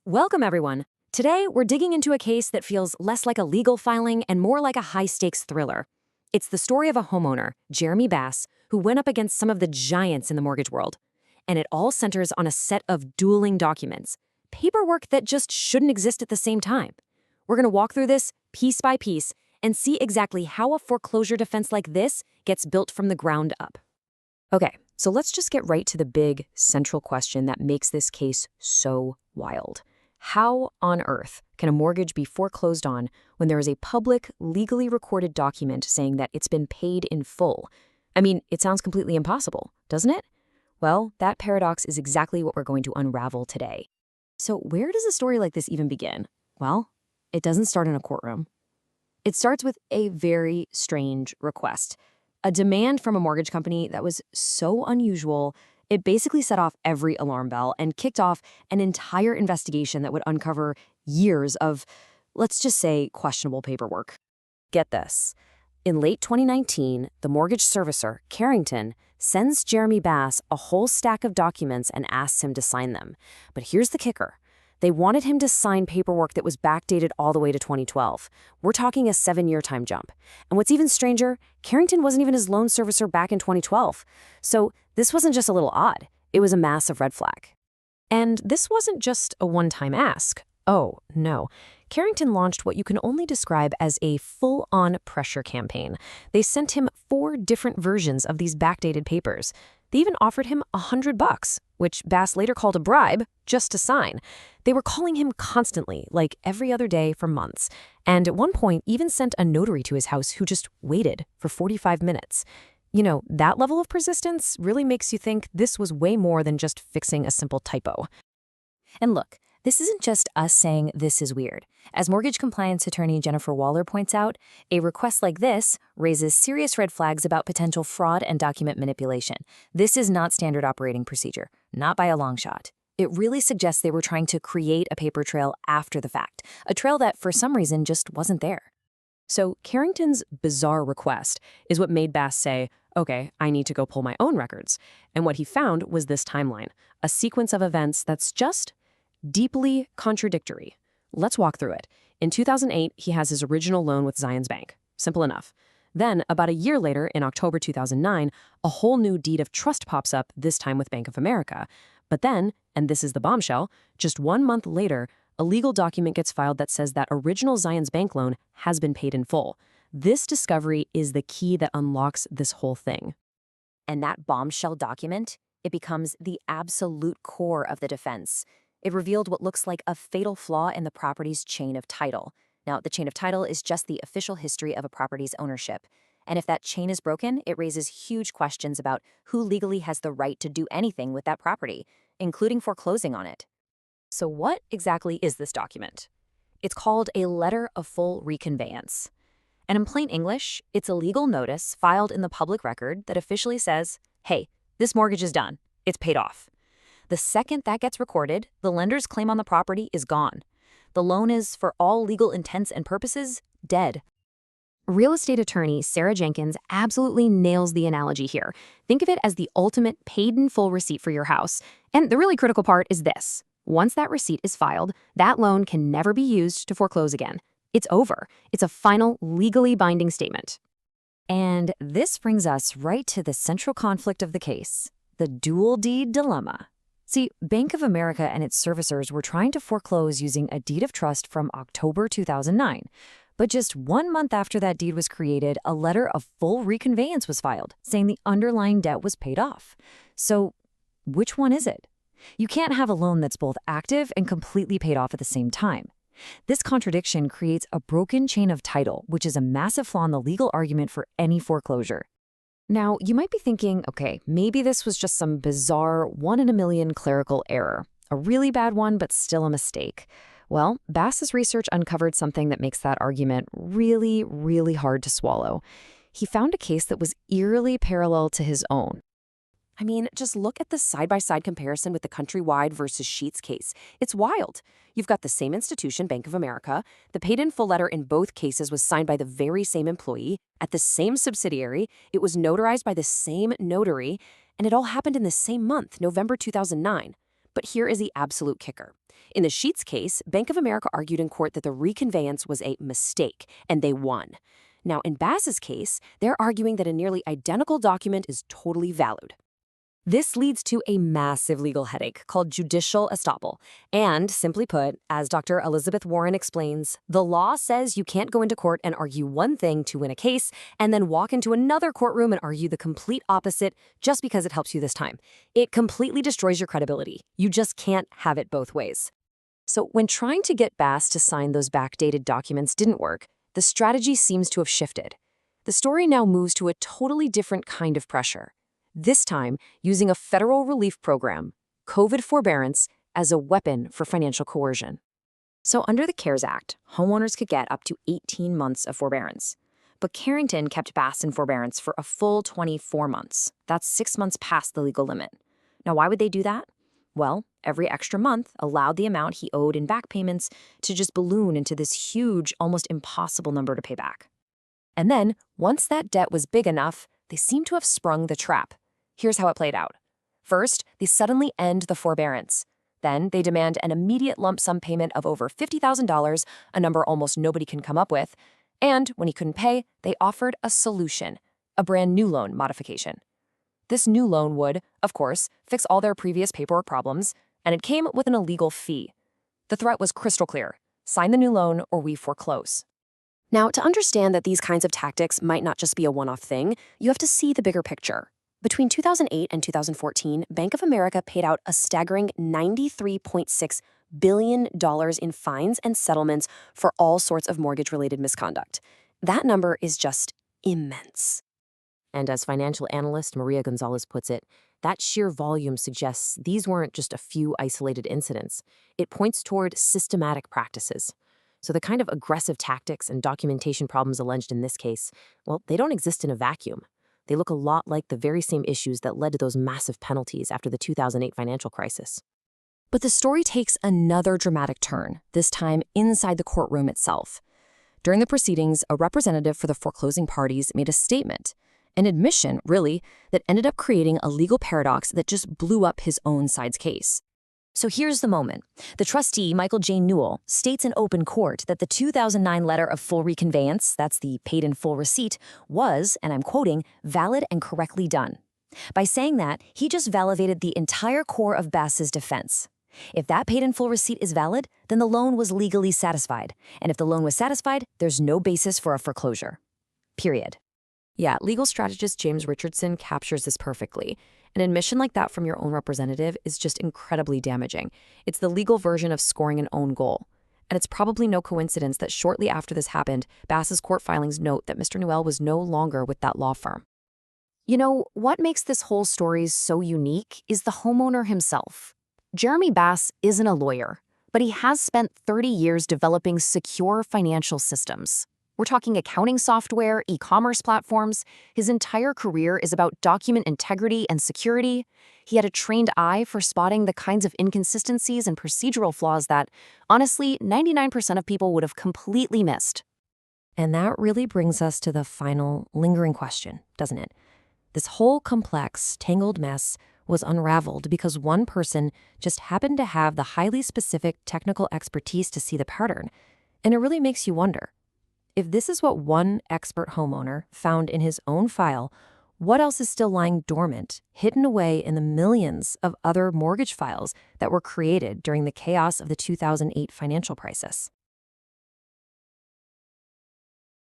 Welcome, everyone. Today, we're digging into a case that feels less like a legal filing and more like a high-stakes thriller. It's the story of a homeowner, Jeremy Bass, who went up against some of the giants in the mortgage world. And it all centers on a set of dueling documents, paperwork that just shouldn't exist at the same time. We're going to walk through this piece by piece and see exactly how a foreclosure defense like this gets built from the ground up. Okay, so let's just get right to the big, central question that makes this case so wild. How on earth can a mortgage be foreclosed on when there is a public, legally recorded document saying that it's been paid in full? I mean, it sounds completely impossible, doesn't it? Well, that paradox is exactly what we're going to unravel today. So where does a story like this even begin? Well, it doesn't start in a courtroom. It starts with a very strange request, a demand from a mortgage company that was so unusual, it basically set off every alarm bell and kicked off an entire investigation that would uncover years of, let's just say, questionable paperwork. Get this. In late 2019, the mortgage servicer, Carrington, sends Jeremy Bass a whole stack of documents and asks him to sign them. But here's the kicker. They wanted him to sign paperwork that was backdated all the way to 2012. We're talking a 7-year time jump. And what's even stranger, Carrington wasn't even his loan servicer back in 2012. So this wasn't just a little odd. It was a massive red flag. And this wasn't just a one-time ask. Oh, no. Carrington launched what you can only describe as a full-on pressure campaign. They sent him 4 different versions of these backdated papers. They even offered him $100, which Bass later called a bribe, just to sign. They were calling him constantly, like every other day for months, and at one point even sent a notary to his house who just waited for 45 minutes. You know, that level of persistence really makes you think this was way more than just fixing a simple typo. And look, this isn't just us saying this is weird. As mortgage compliance attorney Jennifer Waller points out, a request like this raises serious red flags about potential fraud and document manipulation. This is not standard operating procedure, not by a long shot. It really suggests they were trying to create a paper trail after the fact, a trail that for some reason just wasn't there. So Carrington's bizarre request is what made Bass say, okay, I need to go pull my own records. And what he found was this timeline, a sequence of events that's just deeply contradictory. Let's walk through it. In 2008, he has his original loan with Zions Bank. Simple enough. Then, about a year later, in October 2009, a whole new deed of trust pops up, this time with Bank of America. But then, and this is the bombshell, just 1 month later, a legal document gets filed that says that original Zions Bank loan has been paid in full. This discovery is the key that unlocks this whole thing. And that bombshell document, it becomes the absolute core of the defense. It revealed what looks like a fatal flaw in the property's chain of title. Now, the chain of title is just the official history of a property's ownership. And if that chain is broken, it raises huge questions about who legally has the right to do anything with that property, including foreclosing on it. So what exactly is this document? It's called a Letter of Full Reconveyance. And in plain English, it's a legal notice filed in the public record that officially says, hey, this mortgage is done. It's paid off. The second that gets recorded, the lender's claim on the property is gone. The loan is, for all legal intents and purposes, dead. Real estate attorney Sarah Jenkins absolutely nails the analogy here. Think of it as the ultimate paid-in-full receipt for your house. And the really critical part is this. Once that receipt is filed, that loan can never be used to foreclose again. It's over. It's a final, legally binding statement. And this brings us right to the central conflict of the case, the dual deed dilemma. See, Bank of America and its servicers were trying to foreclose using a deed of trust from October 2009. But just 1 month after that deed was created, a letter of full reconveyance was filed, saying the underlying debt was paid off. So, which one is it? You can't have a loan that's both active and completely paid off at the same time. This contradiction creates a broken chain of title, which is a massive flaw in the legal argument for any foreclosure. Now, you might be thinking, okay, maybe this was just some bizarre 1 in a million clerical error, a really bad one, but still a mistake. Well, Bass's research uncovered something that makes that argument really, really hard to swallow. He found a case that was eerily parallel to his own. I mean, just look at the side-by-side comparison with the Countrywide versus Sheets case. It's wild. You've got the same institution, Bank of America. The paid-in-full letter in both cases was signed by the very same employee at the same subsidiary. It was notarized by the same notary, and it all happened in the same month, November 2009. But here is the absolute kicker. In the Sheets case, Bank of America argued in court that the reconveyance was a mistake, and they won. Now, in Bass's case, they're arguing that a nearly identical document is totally valid. This leads to a massive legal headache called judicial estoppel. And, simply put, as Dr. Elizabeth Warren explains, the law says you can't go into court and argue one thing to win a case and then walk into another courtroom and argue the complete opposite just because it helps you this time. It completely destroys your credibility. You just can't have it both ways. So when trying to get Bass to sign those backdated documents didn't work, the strategy seems to have shifted. The story now moves to a totally different kind of pressure. This time, using a federal relief program, COVID forbearance, as a weapon for financial coercion. So under the CARES Act, homeowners could get up to 18 months of forbearance. But Carrington kept Bass in forbearance for a full 24 months. That's 6 months past the legal limit. Now, why would they do that? Well, every extra month allowed the amount he owed in back payments to just balloon into this huge, almost impossible number to pay back. And then, once that debt was big enough, they seem to have sprung the trap. Here's how it played out. First, they suddenly end the forbearance. Then they demand an immediate lump sum payment of over $50,000, a number almost nobody can come up with. And when he couldn't pay, they offered a solution, a brand new loan modification. This new loan would, of course, fix all their previous paperwork problems, and it came with an illegal fee. The threat was crystal clear. Sign the new loan or we foreclose. Now, to understand that these kinds of tactics might not just be a one-off thing, you have to see the bigger picture. Between 2008 and 2014, Bank of America paid out a staggering $93.6 billion in fines and settlements for all sorts of mortgage-related misconduct. That number is just immense. And as financial analyst Maria Gonzalez puts it, that sheer volume suggests these weren't just a few isolated incidents. It points toward systematic practices. So the kind of aggressive tactics and documentation problems alleged in this case, well, they don't exist in a vacuum. They look a lot like the very same issues that led to those massive penalties after the 2008 financial crisis. But the story takes another dramatic turn, this time inside the courtroom itself. During the proceedings, a representative for the foreclosing parties made a statement, an admission, really, that ended up creating a legal paradox that just blew up his own side's case. So here's the moment. The trustee, Michael J. Newell, states in open court that the 2009 Letter of Full Reconveyance, that's the paid-in-full receipt, was, and I'm quoting, valid and correctly done. By saying that, he just validated the entire core of Bass's defense. If that paid-in-full receipt is valid, then the loan was legally satisfied. And if the loan was satisfied, there's no basis for a foreclosure. Period. Yeah, legal strategist James Richardson captures this perfectly. An admission like that from your own representative is just incredibly damaging. It's the legal version of scoring an own goal. And it's probably no coincidence that shortly after this happened, Bass's court filings note that Mr. Newell was no longer with that law firm. You know, what makes this whole story so unique is the homeowner himself. Jeremy Bass isn't a lawyer, but he has spent 30 years developing secure financial systems. We're talking accounting software, e-commerce platforms. His entire career is about document integrity and security. He had a trained eye for spotting the kinds of inconsistencies and procedural flaws that, honestly, 99% of people would have completely missed. And that really brings us to the final, lingering question, doesn't it? This whole complex, tangled mess was unraveled because one person just happened to have the highly specific technical expertise to see the pattern. And it really makes you wonder, if this is what one expert homeowner found in his own file, what else is still lying dormant, hidden away in the millions of other mortgage files that were created during the chaos of the 2008 financial crisis?